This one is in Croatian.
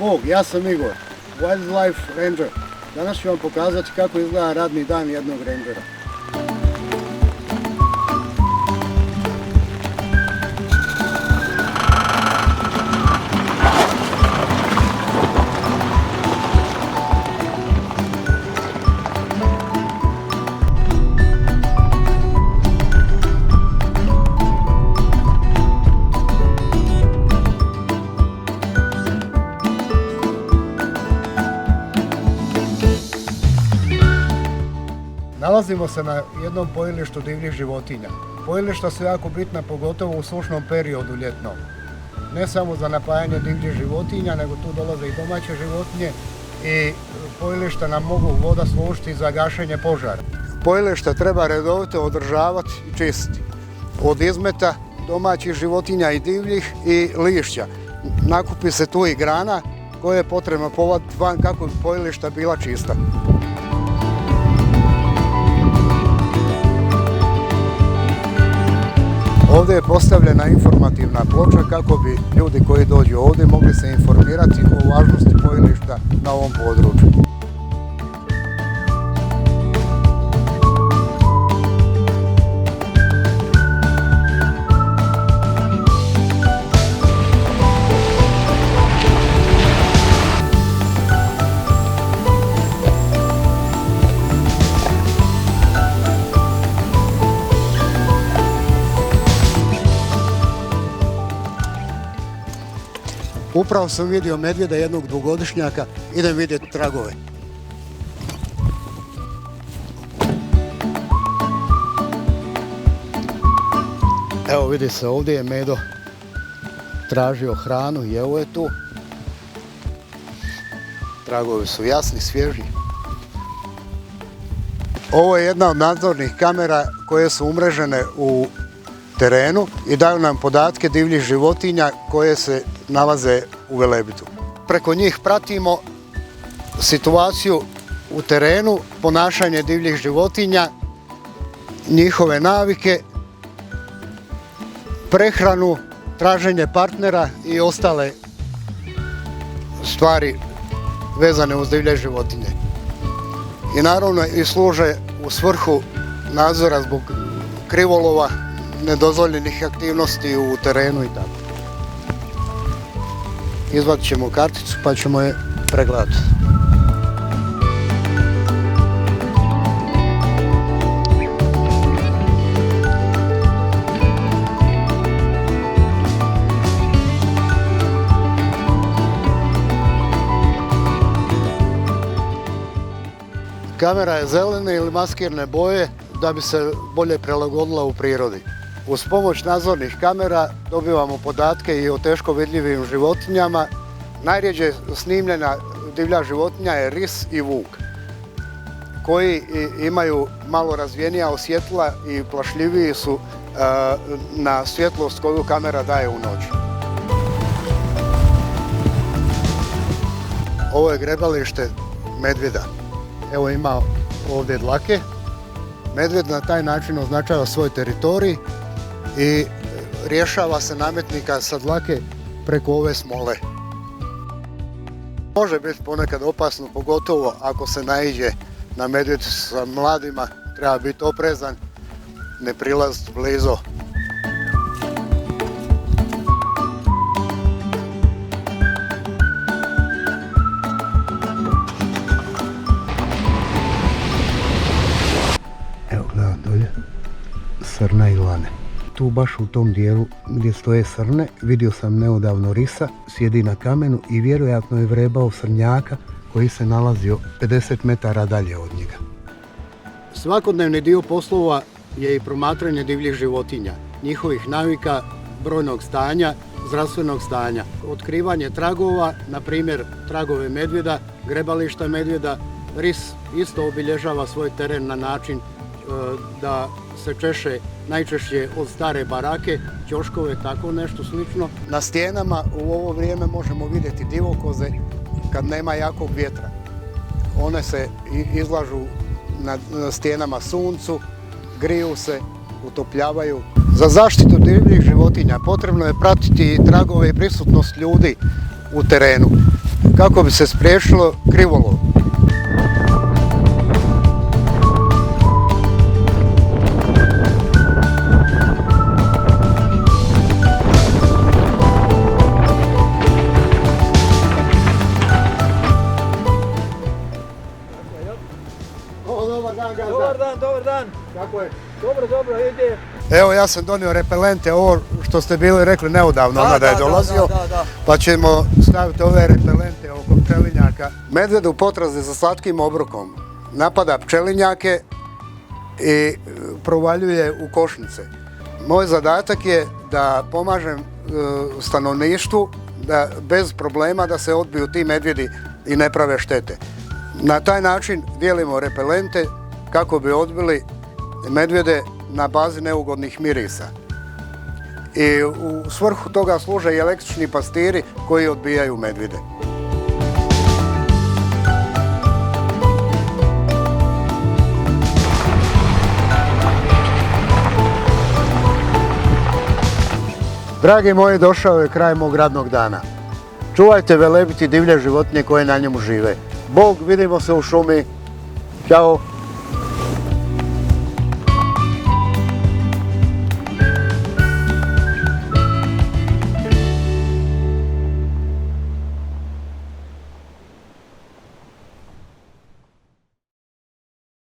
Bog, ja sam Igor, Wildlife Ranger. Danas ću vam pokazati kako izgleda radni dan jednog rangera. Nalazimo se na jednom pojilištu divljih životinja. Pojilišta su jako bitna, pogotovo u sušnom periodu ljetnom. Ne samo za napajanje divljih životinja, nego tu dolaze i domaće životinje i pojilišta nam mogu voda služiti za gašenje požara. Pojilišta treba redovito održavati i čistiti. Od izmeta domaćih životinja i divljih i lišća. Nakupi se tu i grana koje je potrebno povaditi van kako bi pojilišta bila čista. Ovdje je postavljena informativna ploča kako bi ljudi koji dođu ovdje mogli se informirati o važnosti pojilišta na ovom području. Upravo sam vidio medvjeda, jednog dvogodišnjaka, idem vidjeti tragove. Evo vidi se, ovdje je Medo tražio hranu i evo je tu. Tragovi su jasni, svježi. Ovo je jedna od nadzornih kamera koje su umrežene u terenu i daju nam podatke divljih životinja koje se nalaze u Velebitu. Preko njih pratimo situaciju u terenu, ponašanje divljih životinja, njihove navike, prehranu, traženje partnera i ostale stvari vezane uz divlje životinje. I naravno i služe u svrhu nadzora zbog krivolova, nedozvoljenih aktivnosti u terenu i tako. Izvadit ćemo karticu pa ćemo je pregledati. Kamera je zelene ili maskirne boje da bi se bolje prilagodila u prirodi. Uz pomoć nadzornih kamera dobivamo podatke i o teško vidljivim životinjama. Najrjeđe snimljena divlja životinja je ris i vuk, koji imaju malo razvijenija osjetila i plašljiviji su na svjetlost koju kamera daje u noć. Ovo je grebalište medvjeda. Evo ima ovdje dlake. Medvjed na taj način označava svoj teritorij i rješava se nametnika sa dlake preko ove smole. Može biti ponekad opasno, pogotovo ako se naiđe na medvjed sa mladima, treba biti oprezan, ne prilaziti blizu. Evo gledam dolje, srna i lane. Tu baš u tom dijelu gdje stoje srne vidio sam neodavno risa, sjedi na kamenu i vjerojatno je vrebao srnjaka koji se nalazio 50 metara dalje od njega. Svakodnevni dio poslova je i promatranje divljih životinja, njihovih navika, brojnog stanja, zdravstvenog stanja. Otkrivanje tragova, na primjer tragove medvjeda, grebališta medvjeda. Ris isto obilježava svoj teren na način da se češe najčešće od stare barake, ćoškove, tako nešto slično. Na stijenama u ovo vrijeme možemo vidjeti divokoze kad nema jakog vjetra. One se izlažu na stijenama suncu, griju se, utopljavaju. Za zaštitu divljih životinja potrebno je pratiti tragove i prisutnost ljudi u terenu. kako bi se spriječilo krivolov. Dobar dan. Kako je? Dobro, ide. Evo, ja sam donio repelente, ovo što ste bili rekli neodavno da je dolazio, pa ćemo staviti ove repelente oko pčelinjaka. Medved u potrazi za slatkim obrokom napada pčelinjake i provaljuje u košnice. Moj zadatak je da pomažem stanovništvu da bez problema da se odbiju ti medvjedi i ne prave štete. Na taj način dijelimo repelente kako bi odbili medvjede na bazi neugodnih mirisa. I u svrhu toga služe i električni pastiri koji odbijaju medvjede. Dragi moji, došao je kraj mog radnog dana. Čuvajte velebiti divlje životinje koje na njemu žive. Bog, vidimo se u šumi. Ćao!